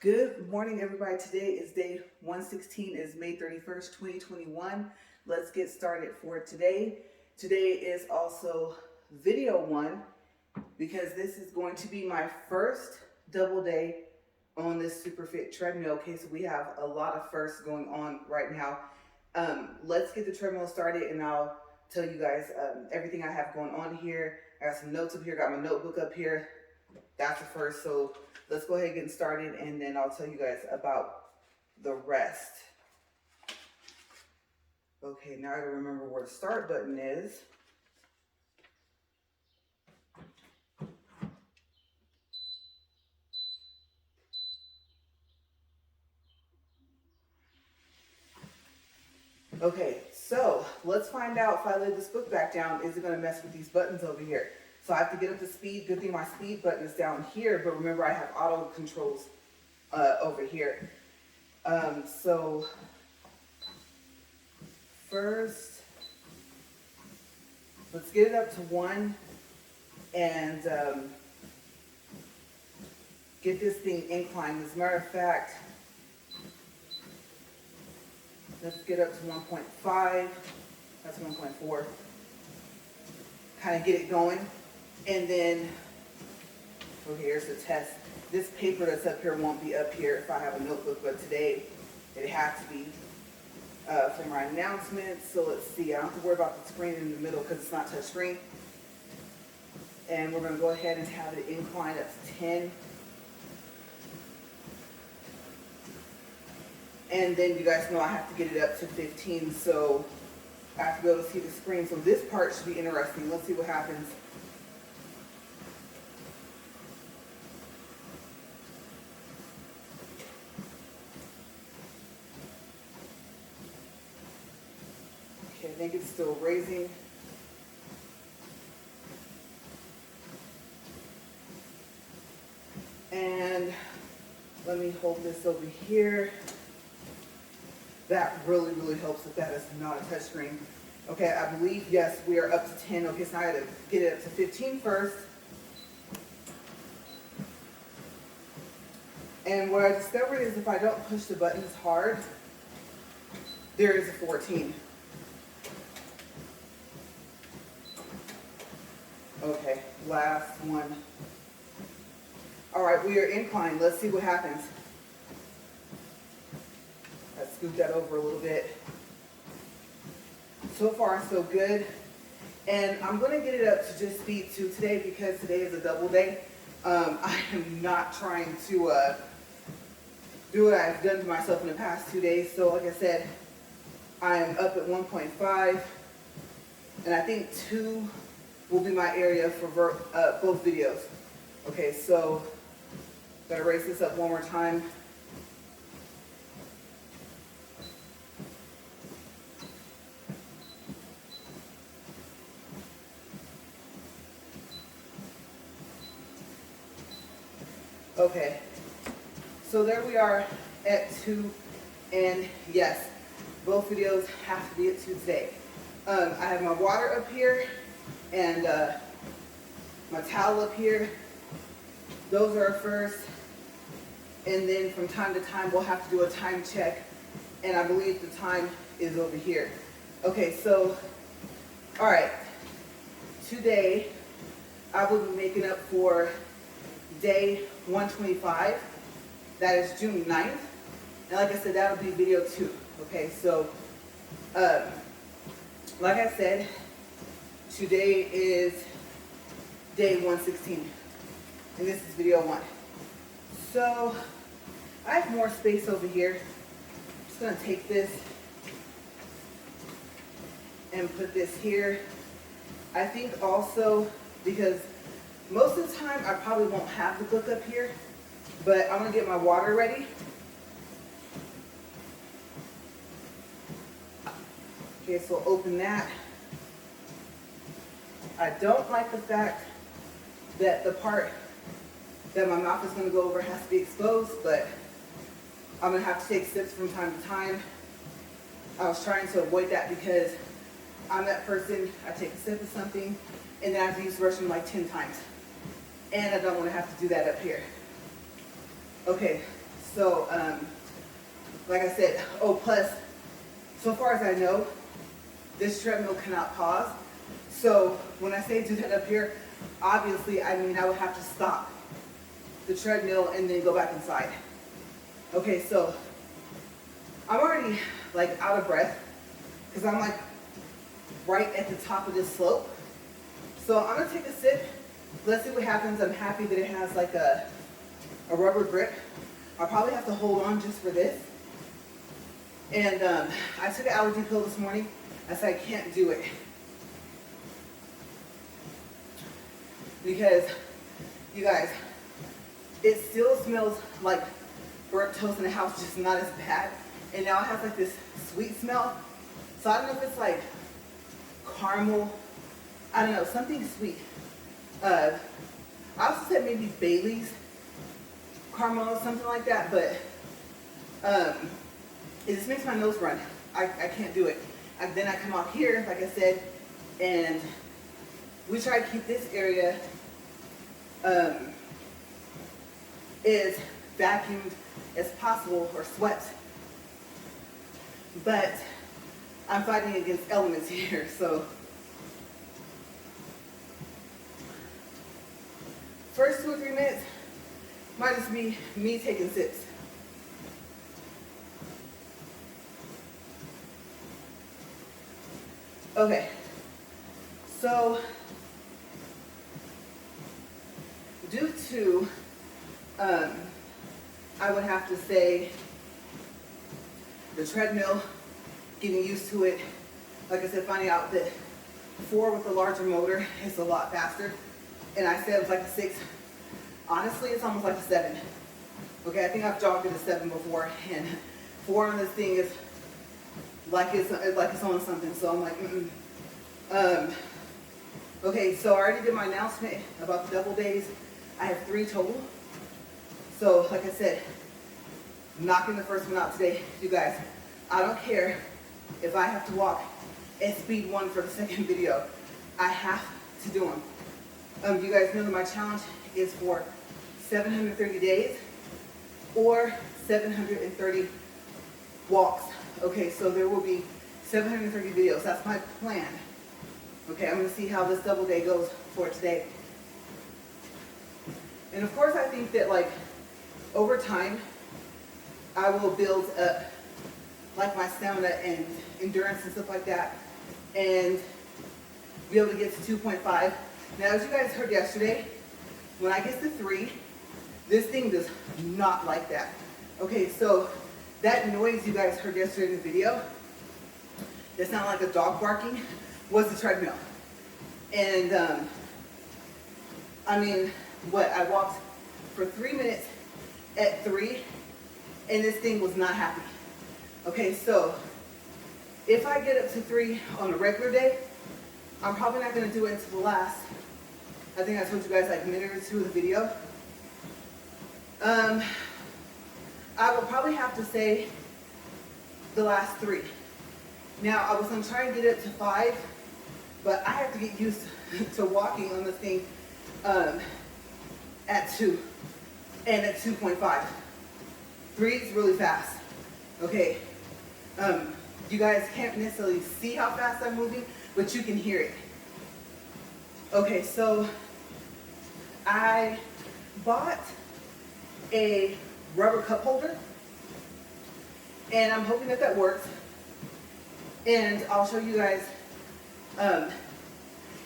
Good morning, everybody. Today is day 116, is May 31st, 2021. Let's get started for today. Today is also video one because this is going to be my first double day on this Superfit treadmill. Okay, so we have a lot of firsts going on right now. Let's get the treadmill started and I'll tell you guys everything I have going on here. I got some notes up here, got my notebook up here. That's the first, so let's go ahead and get started and then I'll tell you guys about the rest. Okay, now I gotta remember where the start button is. Okay, so let's find out if I lay this book back down, is it gonna mess with these buttons over here? So I have to get up to speed. Good thing my speed button is down here, but remember I have auto controls over here. So first, let's get it up to 1 and get this thing inclined. As a matter of fact, let's get up to 1.5. That's 1.4. Kind of get it going. And then, oh, here's the test. This paper that's up here won't be up here if I have a notebook, but today it has to be for my announcements. So let's see, I don't have to worry about the screen in the middle because it's not touch screen. And we're going to go ahead and have it incline up to 10. And then you guys know I have to get it up to 15, so I have to be able to see the screen. So this part should be interesting. Let's see what happens. Okay, I think it's still raising. And let me hold this over here. That really, really helps if that is not a touch screen. Okay, I believe, yes, we are up to 10. Okay, so now I have to get it up to 15 first. And what I discovered is if I don't push the buttons hard, there is a 14. Okay, last one. All right, we are inclined. Let's see what happens. Let's scoot that over a little bit. So far, so good. And I'm going to get it up to just speed 2 today because today is a double day. I am not trying to do what I've done to myself in the past 2 days. So like I said, I am up at 1.5. And I think 2 will be my area for both videos. Okay, so gotta raise this up one more time. Okay, so there we are at 2, and yes, both videos have to be at 2 today. I have my water up here and my towel up here. Those are first, and then from time to time we'll have to do a time check, and I believe the time is over here. Okay, so all right, today I will be making up for day 125. That is June 9th, and like I said, that'll be video 2. Okay, so like I said, today is day 116, and this is video 1. So I have more space over here. I'm just gonna take this and put this here. I think also because most of the time I probably won't have the book up here, but I'm gonna get my water ready. Okay, so open that. I don't like the fact that the part that my mouth is gonna go over has to be exposed, but I'm gonna have to take sips from time to time. I was trying to avoid that because I'm that person, I take a sip of something and then I have to use the restroom like 10 times. And I don't want to have to do that up here. Okay, So, like I said, oh, plus, so far as I know, this treadmill cannot pause. So when I say do that up here, obviously, I mean, I would have to stop the treadmill and then go back inside. Okay, so I'm already like out of breath because I'm like right at the top of this slope. So I'm gonna take a sip. Let's see what happens. I'm happy that it has like a rubber grip. I'll probably have to hold on just for this. And I took an allergy pill this morning. I said I can't do it. Because, you guys, it still smells like burnt toast in the house, just not as bad. And now it has like this sweet smell. So I don't know if it's like caramel, I don't know, something sweet. I also said maybe Bailey's caramel or something like that, but it just makes my nose run. I can't do it. Then I come out here, like I said, and we try to keep this area as vacuumed as possible or swept. But I'm fighting against elements here, so. First 2 or 3 minutes might just be me taking sips. Okay, so due to, I would have to say, the treadmill, getting used to it, like I said, finding out that 4 with the larger motor is a lot faster, and I said it was like a 6. Honestly, it's almost like a 7. Okay, I think I've jogged at a 7 before, and 4 on this thing is like it's on something, so I'm like, okay, so I already did my announcement about the double days. I have 3 total. So, like I said, knocking the first one out today. You guys, I don't care if I have to walk at speed 1 for the second video. I have to do them. You guys know that my challenge is for 730 days or 730 walks. Okay, so there will be 730 videos. That's my plan. Okay, I'm gonna see how this double day goes for today. And of course I think that like over time, I will build up like my stamina and endurance and stuff like that and be able to get to 2.5. Now, as you guys heard yesterday, when I get to 3, this thing does not like that. Okay, so that noise you guys heard yesterday in the video, that sounded like a dog barking, was the treadmill. And I mean, I walked for 3 minutes at 3, and this thing was not happy. Okay, so if I get up to 3 on a regular day, I'm probably not gonna do it until the last, I think I told you guys like a minute or 2 of the video. I will probably have to say the last 3. Now, I was gonna try and get it to 5, but I have to get used to walking on this thing at 2 and at 2.5. 3 is really fast. Okay, you guys can't necessarily see how fast I'm moving, but you can hear it. Okay, so I bought a rubber cup holder, and I'm hoping that that works. And I'll show you guys,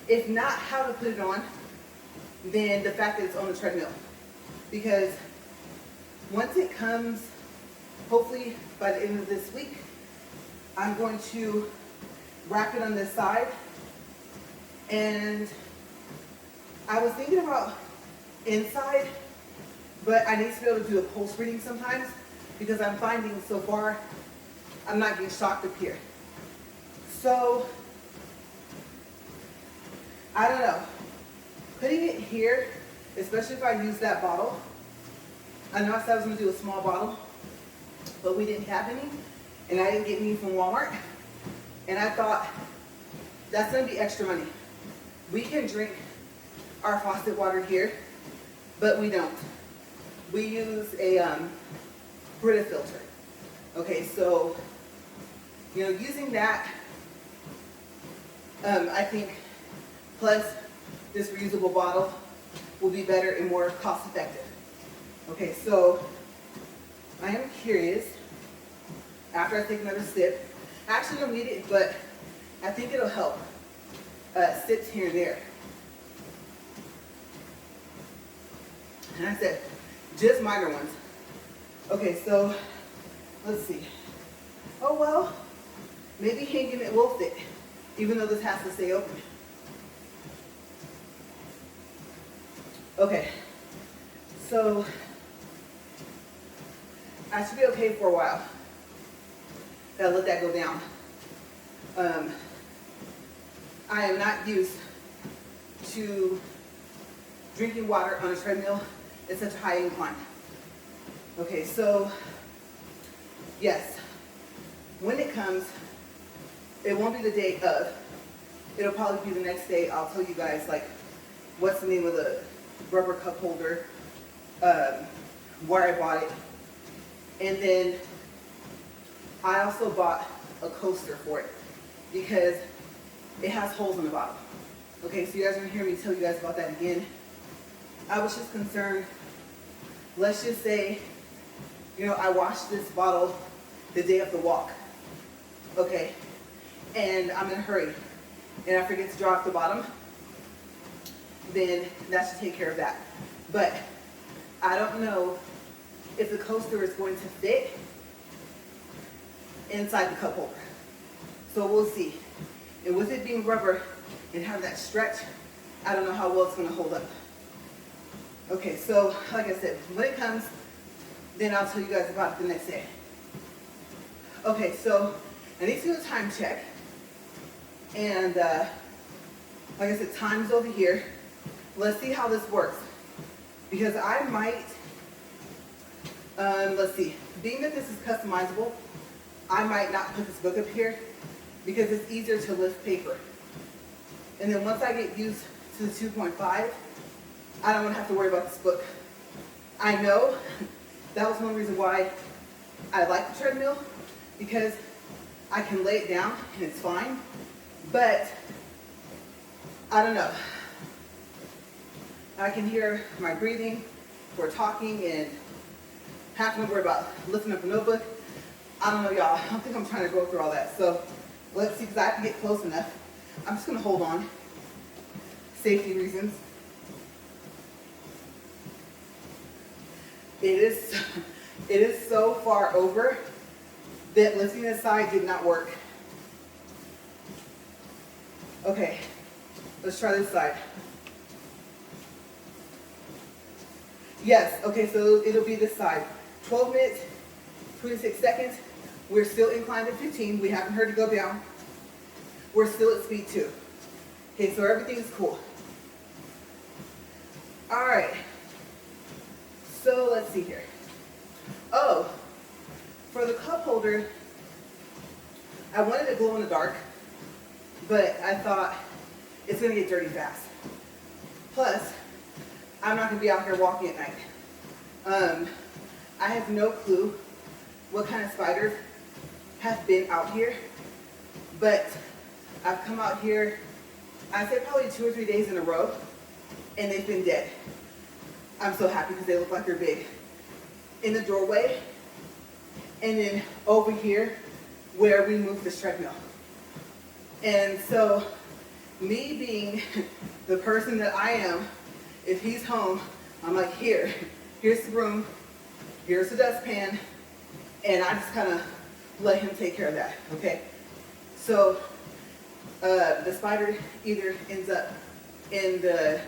if not how to put it on, then the fact that it's on the treadmill. Because once it comes, hopefully by the end of this week, I'm going to wrap it on this side. And I was thinking about inside, but I need to be able to do a pulse reading sometimes because I'm finding so far I'm not getting shocked up here. So, I don't know. Putting it here, especially if I use that bottle, I know I said I was going to do a small bottle, but we didn't have any, and I didn't get any from Walmart. And I thought, that's going to be extra money. We can drink our faucet water here, but we don't. We use a Brita filter. Okay, so, you know, using that, I think, plus this reusable bottle will be better and more cost effective. Okay, so I am curious, after I take another sip, I actually don't need it, but I think it'll help. Sips here and there. And I said, just minor ones. Okay, so let's see. Oh well, maybe hanging it will fit, even though this has to stay open. Okay, so I should be okay for a while. Gotta let that go down. I am not used to drinking water on a treadmill at such a high incline. Okay, so yes, when it comes, it won't be the day of. It'll probably be the next day. I'll tell you guys like what's the name of the rubber cup holder, where I bought it, and then I also bought a coaster for it because it has holes in the bottom. Okay, so you guys are gonna hear me tell you guys about that again. I was just concerned, let's just say, you know, I washed this bottle the day of the walk, okay, and I'm in a hurry, and I forget to draw off the bottom, then that should take care of that. But I don't know if the coaster is going to fit inside the cup holder. So we'll see. And with it being rubber and having that stretch, I don't know how well it's going to hold up. Okay, so like I said, when it comes, then I'll tell you guys about it the next day. Okay, so I need to do a time check. And like I said, time's over here. Let's see how this works. Because I might, let's see, being that this is customizable, I might not put this book up here because it's easier to lift paper. And then once I get used to the 2.5, I don't want to have to worry about this book. I know that was one reason why I like the treadmill, because I can lay it down and it's fine, but I don't know. I can hear my breathing, we're talking, and having to worry about lifting up a notebook. I don't know, y'all. I don't think I'm trying to go through all that. So let's see, because I have to get close enough. I'm just going to hold on. Safety reasons. It is so far over that lifting this side did not work. Okay, let's try this side. Yes, okay, so it'll be this side. 12 minutes, 26 seconds. We're still inclined at 15. We haven't heard it go down. We're still at speed 2. Okay, so everything is cool. All right. So let's see here. Oh, for the cup holder, I wanted to glow in the dark, but I thought it's gonna get dirty fast. Plus, I'm not gonna be out here walking at night. I have no clue what kind of spiders have been out here, but I've come out here, I'd say probably 2 or 3 days in a row, and they've been dead. I'm so happy because they look like they're big. In the doorway, and then over here where we moved this treadmill. And so, me being the person that I am, if he's home, I'm like, here's the broom, here's the dustpan, and I just kind of let him take care of that, okay? So, the spider either ends up in the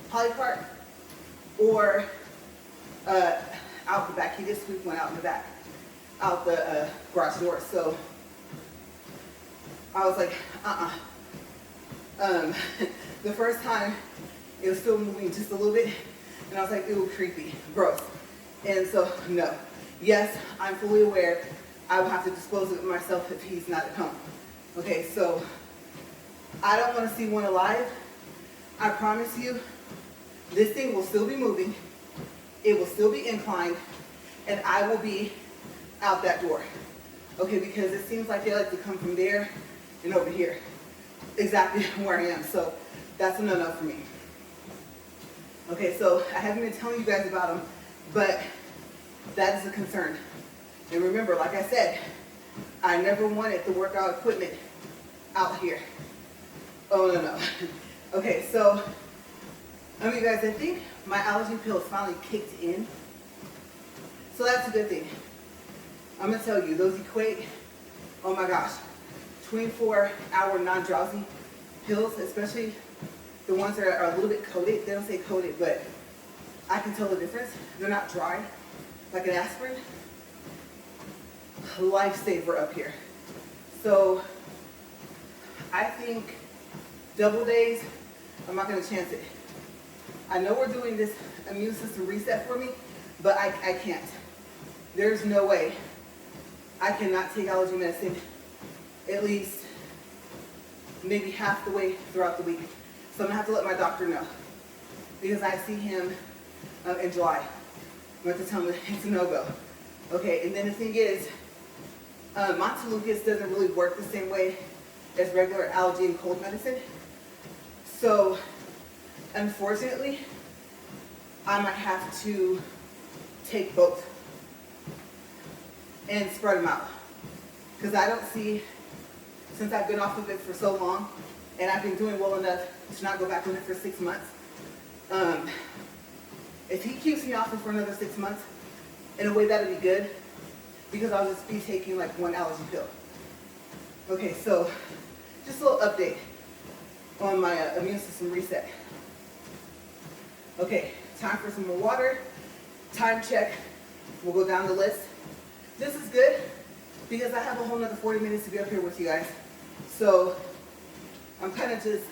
poly cart or out the back. He just sweeped one out in the back, out the garage door. So I was like, the first time it was still moving just a little bit, and I was like, ew, creepy, gross. And so, no. Yes, I'm fully aware I will have to dispose of it myself if he's not at home. Okay, so I don't want to see one alive. I promise you, this thing will still be moving. It will still be inclined, and I will be out that door. Okay, because it seems like they like to come from there and over here, exactly where I am. So that's a no-no for me. Okay, so I haven't been telling you guys about them, but that is a concern. And remember, like I said, I never wanted the workout equipment out here. Oh, no. Okay, so, you guys, I think my allergy pills finally kicked in. So that's a good thing. I'm going to tell you, those equate, oh my gosh, 24-hour non-drowsy pills, especially the ones that are a little bit coated. They don't say coated, but I can tell the difference. They're not dry, like an aspirin. Lifesaver up here. So I think double days, I'm not going to chance it. I know we're doing this immune system reset for me, but I can't. There's no way I cannot take allergy medicine at least maybe half the way throughout the week. So I'm going to have to let my doctor know, because I see him in July. I'm going to tell him it's a no-go. Okay, and then the thing is, Montelukast doesn't really work the same way as regular allergy and cold medicine. So, unfortunately, I might have to take both and spread them out. Because I don't see, since I've been off of it for so long, and I've been doing well enough to not go back on it for 6 months, if he keeps me off it for another 6 months, in a way that'll be good, because I'll just be taking like one allergy pill. Okay, so just a little update on my immune system reset. Okay, time for some more water. Time check. We'll go down the list. This is good because I have a whole nother 40 minutes to be up here with you guys. So I'm kind of just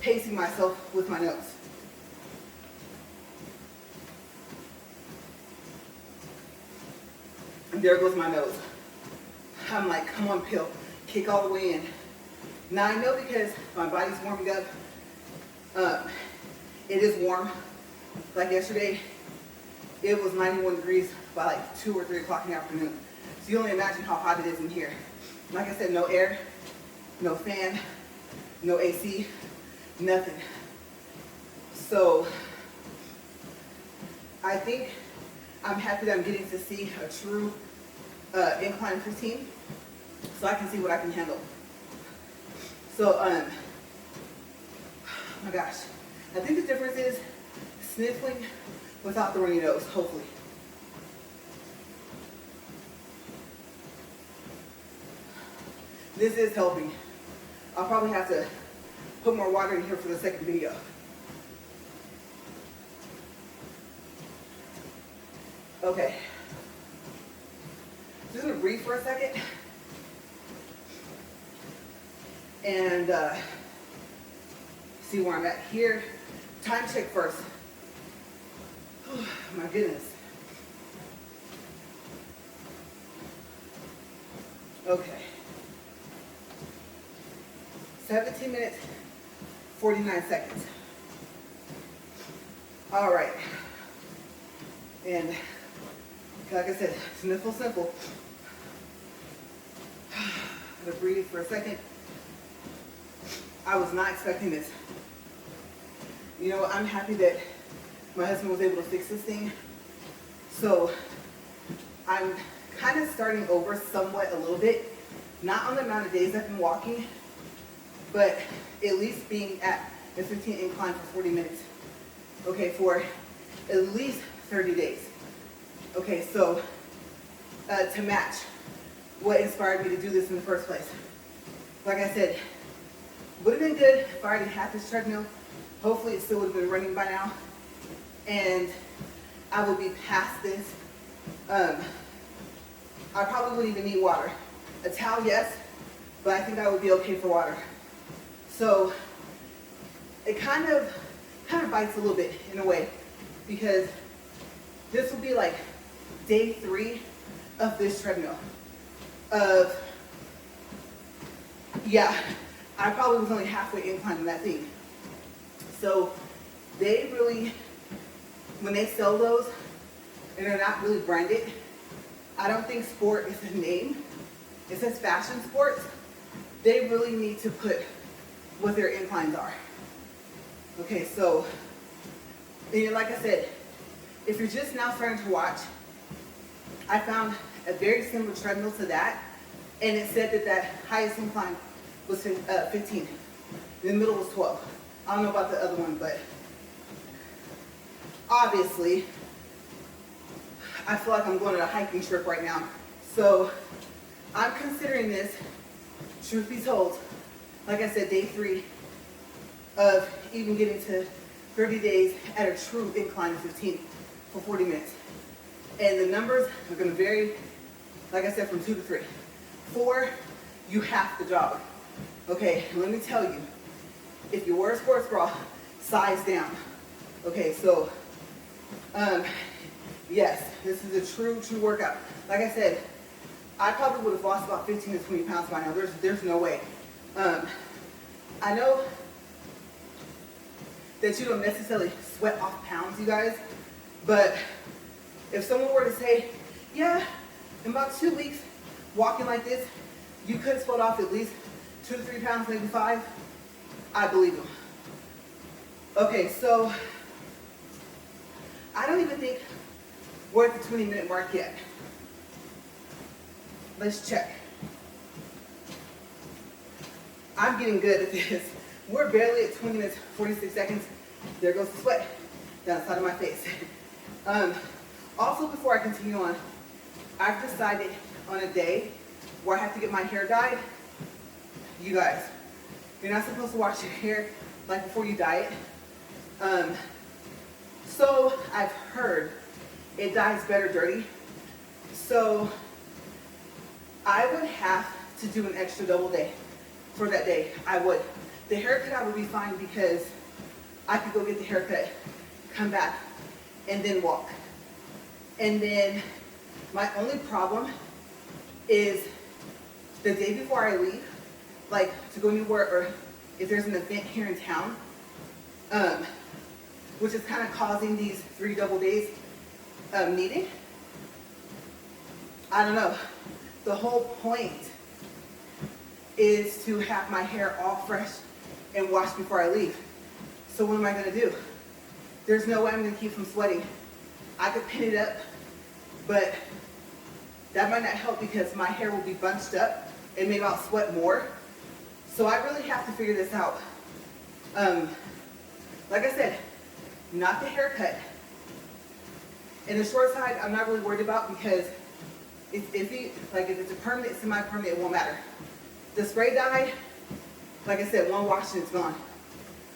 pacing myself with my notes. And there goes my nose. I'm like, come on, pill, kick all the way in. Now I know because my body's warming up. It is warm. Like yesterday, it was 91 degrees by like 2 or 3 o'clock in the afternoon. So you only imagine how hot it is in here. Like I said, no air, no fan, no AC, nothing. So I think I'm happy that I'm getting to see a true incline 15, so I can see what I can handle. So, oh my gosh, I think the difference is sniffling without the runny nose, hopefully. This is helping. I'll probably have to put more water in here for the second video. Okay. Just gonna breathe for a second. And see where I'm at here. Time check first. Oh, my goodness. Okay. 17 minutes, 49 seconds. All right. And like I said, sniffle, sniffle. I'm gonna breathe for a second. I was not expecting this. You know, I'm happy that my husband was able to fix this thing. So I'm kind of starting over somewhat a little bit. Not on the amount of days I've been walking, but at least being at the 15 incline for 40 minutes. Okay, for at least 30 days. Okay, so to match what inspired me to do this in the first place. Like I said, would have been good if I already had this treadmill. Hopefully it still would have been running by now. And I would be past this. I probably wouldn't even need water. A towel, yes, but I think I would be okay for water. So it kind of bites a little bit in a way, because this will be like day 3 of this treadmill. Yeah, I probably was only halfway inclined in that thing. So they really, when they sell those and they're not really branded, I don't think sport is the name. It says fashion sports. They really need to put what their inclines are. Okay, so, and like I said, if you're just now starting to watch, I found a very similar treadmill to that, and it said that that highest incline was 15. The middle was 12. I don't know about the other one, but obviously, I feel like I'm going on a hiking trip right now. So I'm considering this, truth be told, like I said, day 3 of even getting to 30 days at a true incline of 15 for 40 minutes. And the numbers are going to vary, like I said, from 2 to 3. 4, you have to jog. Okay, let me tell you, if you wear a sports bra, size down. Okay, so, yes, this is a true workout. Like I said, I probably would have lost about 15 to 20 pounds by now. There's no way. I know that you don't necessarily sweat off pounds, you guys, but if someone were to say, yeah, in about 2 weeks, walking like this, you could sweat off at least 2 to 3 pounds, maybe 5, I believe them. Okay, so I don't even think we're at the 20-minute mark yet. Let's check. I'm getting good at this. We're barely at 20 minutes, 46 seconds. There goes the sweat down the side of my face. Also, before I continue on, I've decided on a day where I have to get my hair dyed. You guys, you're not supposed to wash your hair like before you dye it. So I've heard it dyes better dirty. So I would have to do an extra double day for that day. I would. The haircut I would be fine because I could go get the haircut, come back, and then walk. And then my only problem is the day before I leave, like to go anywhere, or if there's an event here in town, which is kind of causing these 3 double days needing. I don't know. The whole point is to have my hair all fresh and washed before I leave. So what am I gonna do? There's no way I'm gonna keep from sweating. I could pin it up, but that might not help because my hair will be bunched up and maybe I'll sweat more. So I really have to figure this out. Like I said, not the haircut. And the short side, I'm not really worried about because if it's a permanent, semi-permanent, it won't matter. The spray dye, like I said, one wash and it's gone.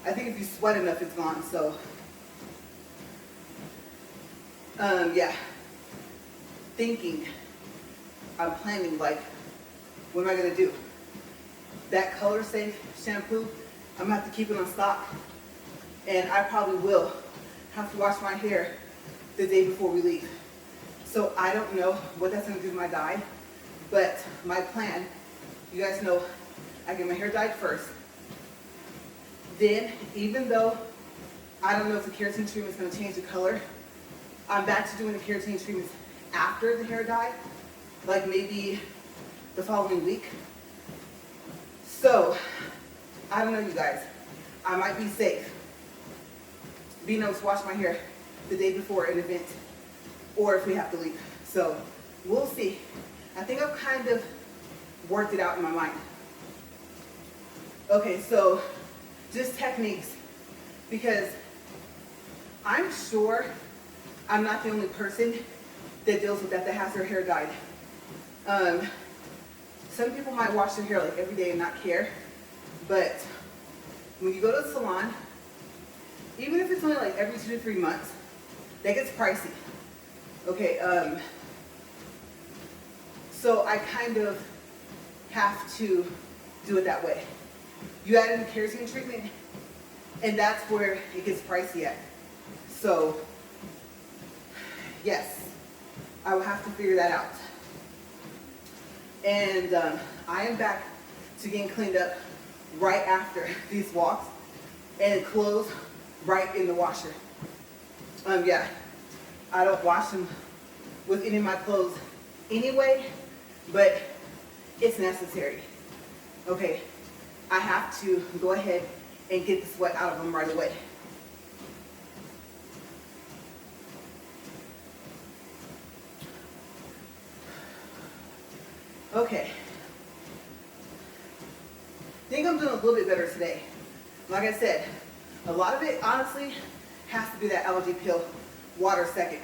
I think if you sweat enough, it's gone. So, yeah. Thinking, I'm planning, like, what am I gonna do? That color safe shampoo, I'm gonna have to keep it on stock. And I probably will have to wash my hair the day before we leave. So I don't know what that's gonna do to my dye, but my plan, you guys know, I get my hair dyed first. Then, even though I don't know if the keratin treatment is gonna change the color, I'm back to doing the keratin treatments after the hair dye, like maybe the following week. So, I don't know, you guys. I might be safe being able to wash my hair the day before an event, or if we have to leave. So, we'll see. I think I've kind of worked it out in my mind. Okay, so just techniques, because I'm sure I'm not the only person that deals with that has their hair dyed. Some people might wash their hair like every day and not care, but when you go to the salon, even if it's only like every 2 to 3 months, that gets pricey. Okay, so I kind of have to do it that way. You add in the keratin treatment, and that's where it gets pricey at. So, yes, I will have to figure that out. And I am back to getting cleaned up right after these walks, and clothes right in the washer. Yeah, I don't wash them with any of my clothes anyway, but it's necessary. Okay, I have to go ahead and get the sweat out of them right away. Okay. I think I'm doing a little bit better today. Like I said, a lot of it, honestly, has to be that allergy pill. Water second.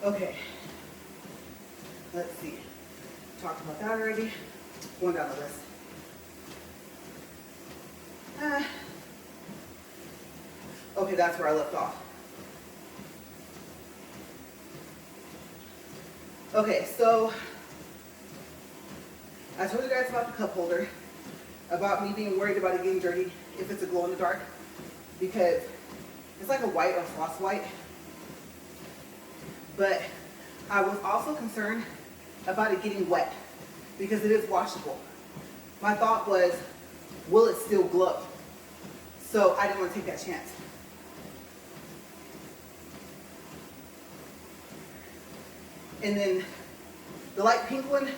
Okay. Let's see. Talked about that already. Going down the list. Okay, that's where I left off. Okay, so I told you guys about the cup holder, about me being worried about it getting dirty if it's a glow in the dark, because it's like a white or frost white. But I was also concerned about it getting wet because it is washable. My thought was, will it still glow? So I didn't want to take that chance. And then the light pink one,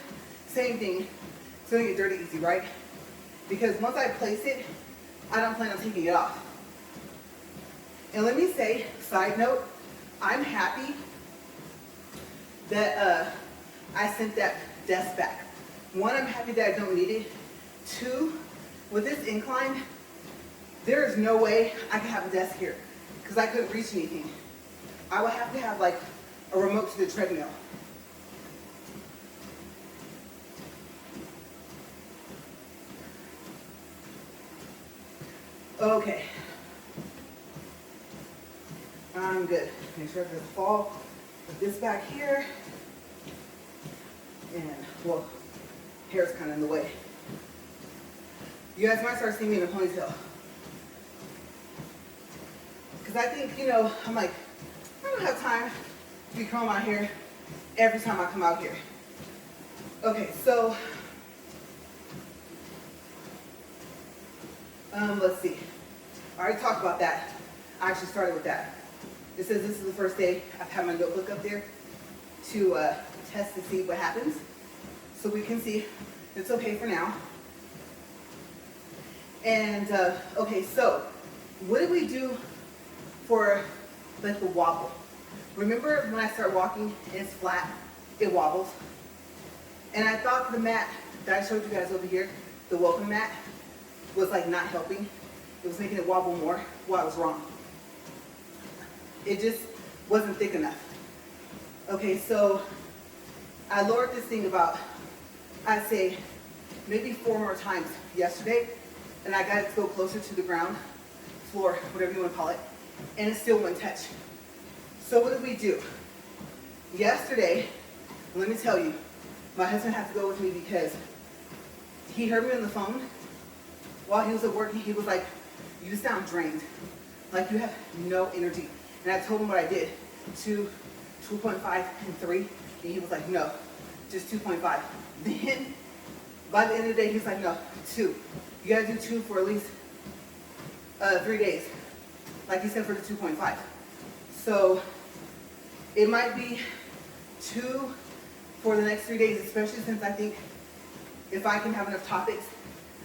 same thing. It's going to get dirty easy, right? Because once I place it, I don't plan on taking it off. And let me say, side note, I'm happy that I sent that desk back. One, I'm happy that I don't need it. Two, with this incline, there is no way I can have a desk here because I couldn't reach anything. I would have to have like a remote to the treadmill. Okay. I'm good. Make sure there's a fall. Put this back here. And, well, hair's kind of in the way. You guys might start seeing me in a ponytail. Because I think, you know, I'm like, I don't have time to be combing my hair every time I come out here. Okay, so, let's see. I already talked about that. I actually started with that. It says this is the first day I've had my notebook up there to test to see what happens. So we can see it's okay for now. And, okay, so what did we do for like the wobble? Remember when I start walking and it's flat, it wobbles? And I thought the mat that I showed you guys over here, the welcome mat, was like not helping. It was making it wobble more. Well, I was wrong. It just wasn't thick enough. Okay, so I lowered this thing about, I'd say, maybe 4 more times yesterday, and I got it to go closer to the ground, floor, whatever you want to call it, and it still wouldn't touch. So what did we do? Yesterday, let me tell you, my husband had to go with me because he heard me on the phone while he was at work, and he was like, you sound drained, like you have no energy. And I told him what I did, 2, 2.5, and 3, and he was like, no, just 2.5. Then, by the end of the day, he was like, no, 2. You gotta do 2 for at least 3 days, like he said for the 2.5. So, it might be 2 for the next 3 days, especially since I think if I can have enough topics,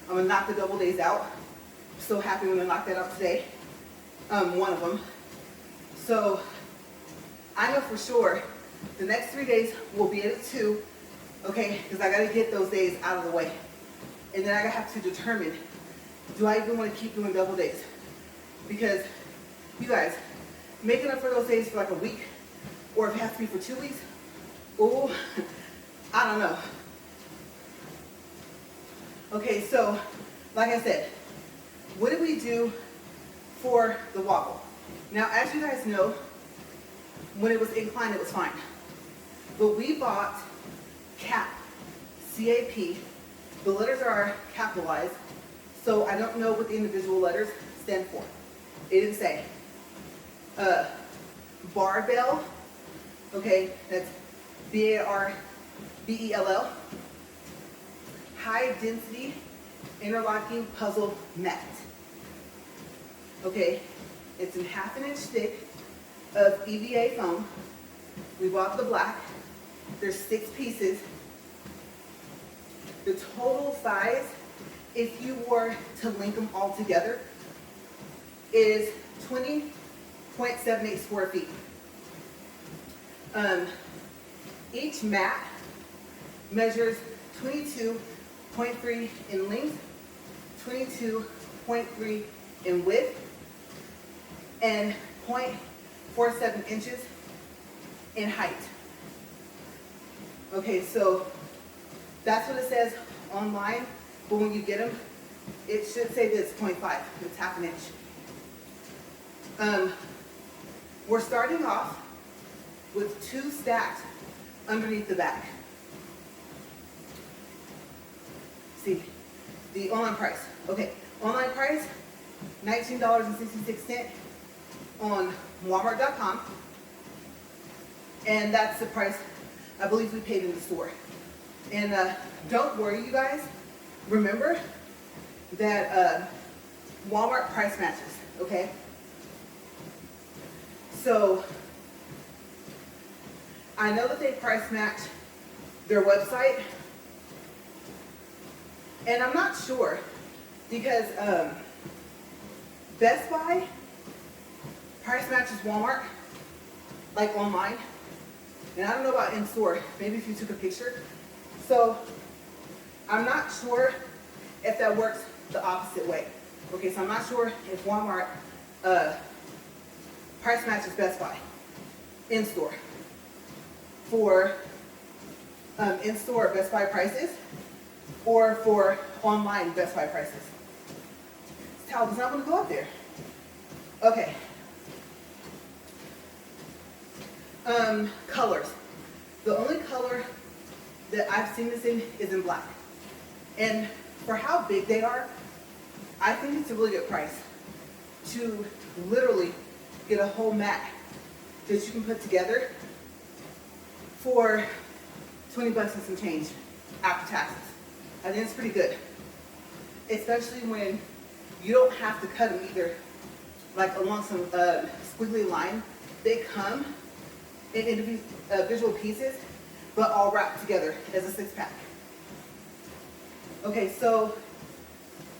I'm gonna knock the double days out. I'm so happy when I knocked that out today, one of them. So I know for sure the next 3 days will be at 2, okay, because I gotta get those days out of the way. And then I have to determine, do I even wanna keep doing double days? Because you guys, making up for those days for like a week, or if it has to be for 2 weeks, oh, I don't know. Okay, so, like I said, what did we do for the wobble? Now, as you guys know, when it was inclined, it was fine. But we bought CAP, C-A-P. The letters are capitalized, so I don't know what the individual letters stand for. It didn't say. Barbell, okay, that's B-A-R-B-E-L-L. High density interlocking puzzle mat. Okay, it's a 1/2 inch thick of EVA foam. We bought the black. There's 6 pieces. The total size, if you were to link them all together, is 20.78 square feet. Each mat measures 22.3 in length, 22.3 in width, and 0.47 inches in height. Okay, so that's what it says online, but when you get them, it should say that it's 0.5, it's 1/2 inch. We're starting off with 2 stacked underneath the back. See, the online price. Okay, online price, $19.66 on Walmart.com. And that's the price I believe we paid in the store. And don't worry, you guys. Remember that Walmart price matches, okay? So I know that they price match their website, and I'm not sure because Best Buy price matches Walmart, like online, and I don't know about in store, maybe if you took a picture. So I'm not sure if that works the opposite way. Okay, so I'm not sure if Walmart price matches Best Buy in store for in-store Best Buy prices or for online Best Buy prices. This towel is not going to go up there. Okay. Colors. The only color that I've seen this in is in black. And for how big they are, I think it's a really good price to literally get a whole mat that you can put together for 20 bucks and some change after taxes. I think it's pretty good. Especially when you don't have to cut them either, like along some squiggly line. They come in individual pieces, but all wrapped together as a 6-pack. Okay, so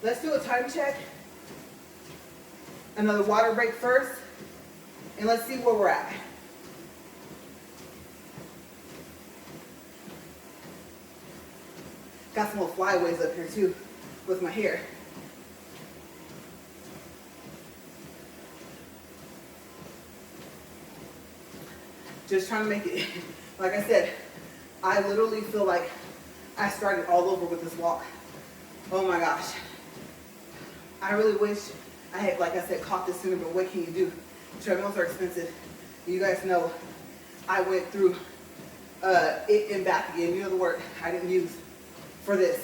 let's do a time check. Another water break first, and let's see where we're at. Got some little flyaways up here too with my hair. Just trying to make it, like I said, I literally feel like I started all over with this walk. Oh my gosh. I really wish I had, like I said, caught this sooner, but what can you do? Treadmills are expensive. You guys know I went through it and back again. You know the word I didn't use for this.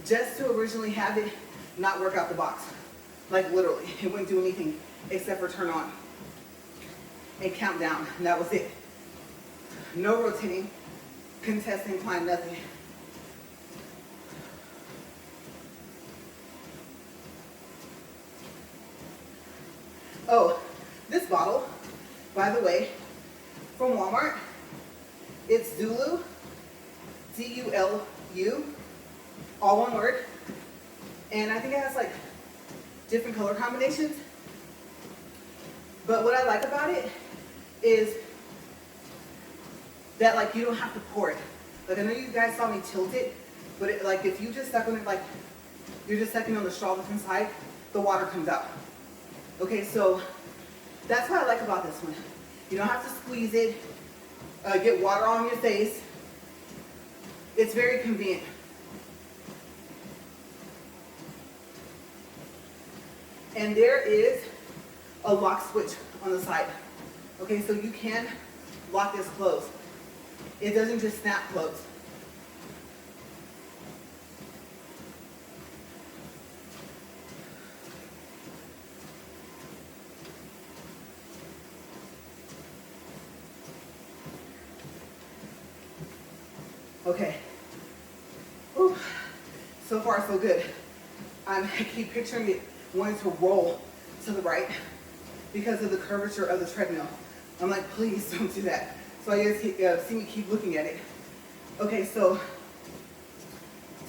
Just to originally have it not work out the box. Like literally, it wouldn't do anything except for turn on and count down, and that was it. No rotating, contest incline, nothing. Oh, this bottle, by the way, from Walmart, it's Zulu, Z-U-L-U, all one word, and I think it has like different color combinations. But what I like about it is that like you don't have to pour it. Like I know you guys saw me tilt it, but it, like if you just suck on it like you're just sucking on the straw that's inside, the water comes out. Okay, so that's what I like about this one. You don't have to squeeze it, get water on your face. It's very convenient. And there is a lock switch on the side. Okay, so you can lock this closed. It doesn't just snap closed. Okay. So far, so good. I keep picturing it wanting to roll to the right because of the curvature of the treadmill. I'm like, please don't do that. So I just see me keep looking at it. Okay, so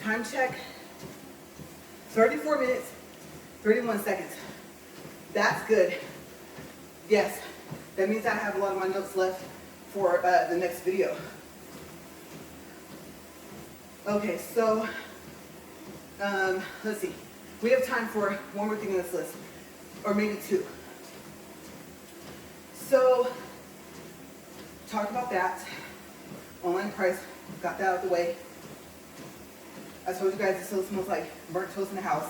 time check, 34 minutes, 31 seconds. That's good. Yes, that means I have a lot of my notes left for the next video. Okay, so let's see. We have time for one more thing on this list, or maybe two. So, talk about that. Online price, got that out of the way. I told you guys it still smells like burnt toast in the house.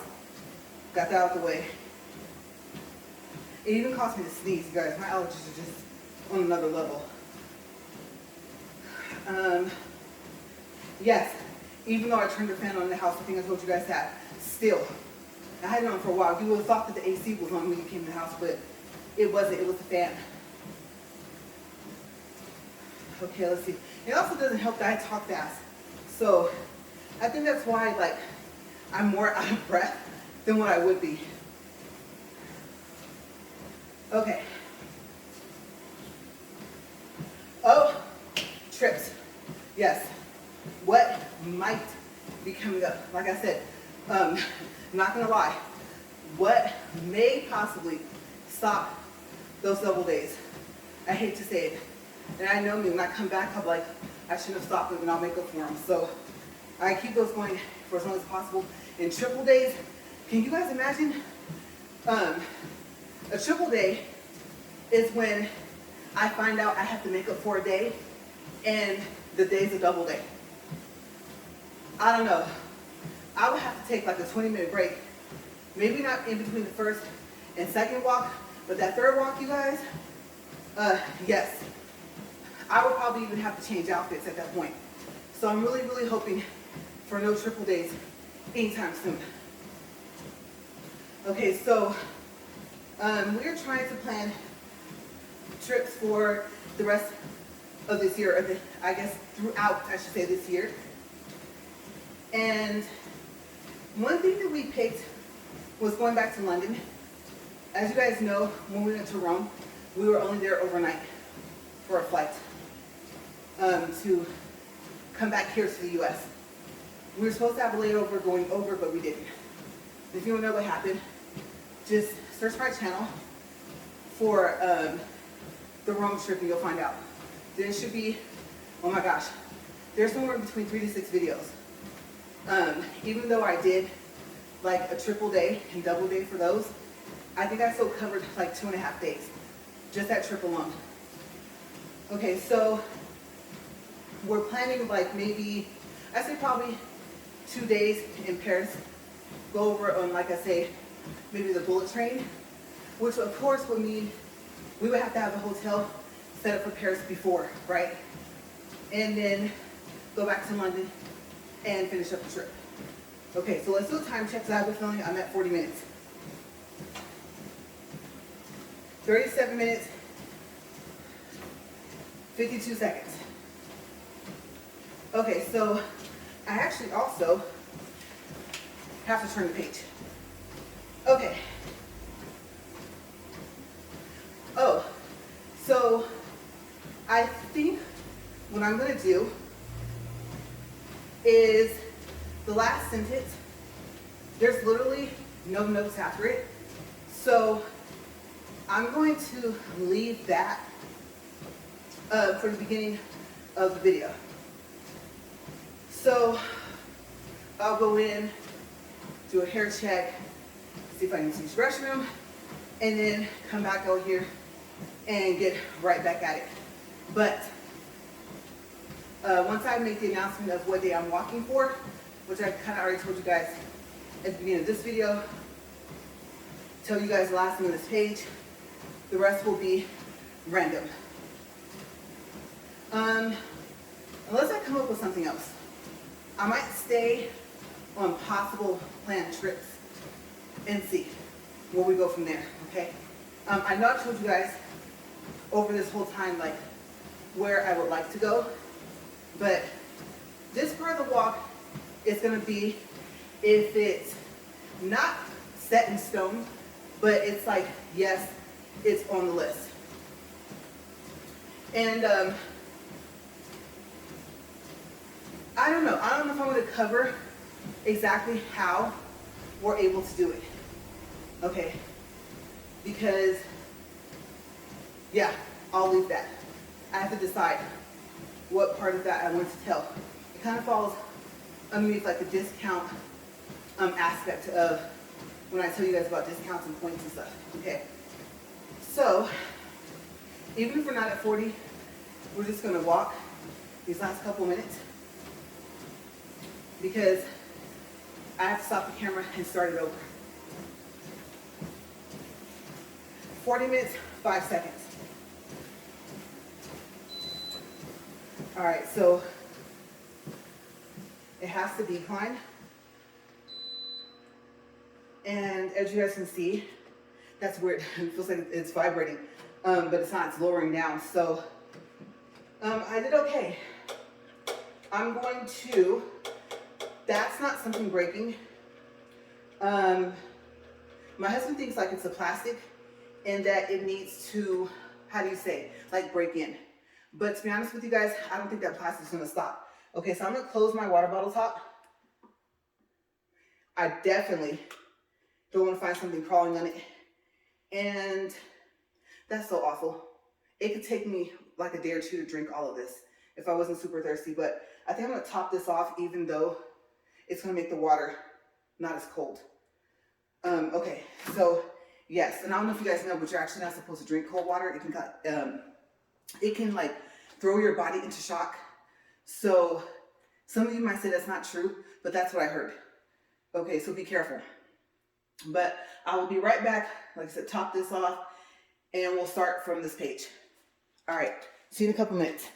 Got that out of the way. It even caused me to sneeze, you guys. My allergies are just on another level. Yes, even though I turned the fan on in the house, I think I told you guys that, still, I had it on for a while. You would have thought that the AC was on when you came to the house, but it wasn't. It was the fan. Okay, let's see. It also doesn't help that I talk fast. So I think that's why, like, I'm more out of breath than what I would be. Okay. Oh, trips. Yes. What might be coming up? Like I said, not gonna lie. What may possibly stop those double days? I hate to say it. And I know me, when I come back, I'm like, I shouldn't have stopped them and I'll make up for them. So I keep those going for as long as possible. In triple days, can you guys imagine? A triple day is when I find out I have to make up for a day and the day's a double day. I don't know. I would have to take like a 20-minute break. Maybe not in between the first and second walk, but that third walk, you guys, yes. I would probably even have to change outfits at that point. So I'm really, really hoping for no triple days anytime soon. Okay, so we're trying to plan trips for the rest of this year, or I guess throughout, I should say, this year. And one thing that we picked was going back to London. As you guys know, when we went to Rome, we were only there overnight for a flight to come back here to the US. We were supposed to have a layover going over, but we didn't. If you want to know what happened, just search my channel for the Rome trip and you'll find out. There should be, oh my gosh, there's somewhere between 3 to 6 videos. Even though I did like a triple day and double day for those, I think I still covered like 2.5 days, just that trip alone. Okay, so we're planning like maybe, I say probably 2 days in Paris, go over on, like I say, maybe the bullet train, which of course would mean we would have to have a hotel set up for Paris before, right? And then go back to London and finish up the trip. Okay, so let's do a time check because I have a feeling I'm at 40 minutes. 37 minutes, 52 seconds. Okay, so I actually also have to turn the page. Okay. Oh, so I think what I'm going to do is the last sentence, there's literally no notes after it. So I'm going to leave that for the beginning of the video. So I'll go in, do a hair check, see if I can use the restroom, and then come back out here and get right back at it. But once I make the announcement of what day I'm walking for, which I kind of already told you guys at the beginning of this video, tell you guys the last thing on this page, the rest will be random. Unless I come up with something else. I might stay on possible planned trips and see where we go from there, okay? I know I told you guys over this whole time, like, where I would like to go, but this part of the walk is gonna be if it's not set in stone, but it's like, yes, it's on the list. And I don't know if I'm going to cover exactly how we're able to do it. Okay, because yeah, I'll leave that. I have to decide what part of that I want to tell. It kind of falls underneath like the discount aspect of when I tell you guys about discounts and points and stuff. Okay, so even if we're not at 40, we're just going to walk these last couple minutes because I have to stop the camera and start it over. 40 minutes, 5 seconds. All right, so it has to decline. And as you guys can see, that's weird. It feels like it's vibrating, but it's not, it's lowering down. So I did okay. I'm going to, that's not something breaking. My husband thinks like it's a plastic and that it needs to, how do you say, like break in. But to be honest with you guys, I don't think that plastic's gonna stop. Okay, so I'm gonna close my water bottle top. I definitely don't wanna find something crawling on it. And that's so awful. It could take me like a day or two to drink all of this if I wasn't super thirsty, but I think I'm gonna top this off even though it's gonna make the water not as cold. Okay, so yes, and I don't know if you guys know, but you're actually not supposed to drink cold water. It can like throw your body into shock. So some of you might say that's not true, but that's what I heard. Okay, so be careful. But I will be right back. Like I said, top this off and we'll start from this page. All right, see you in a couple minutes.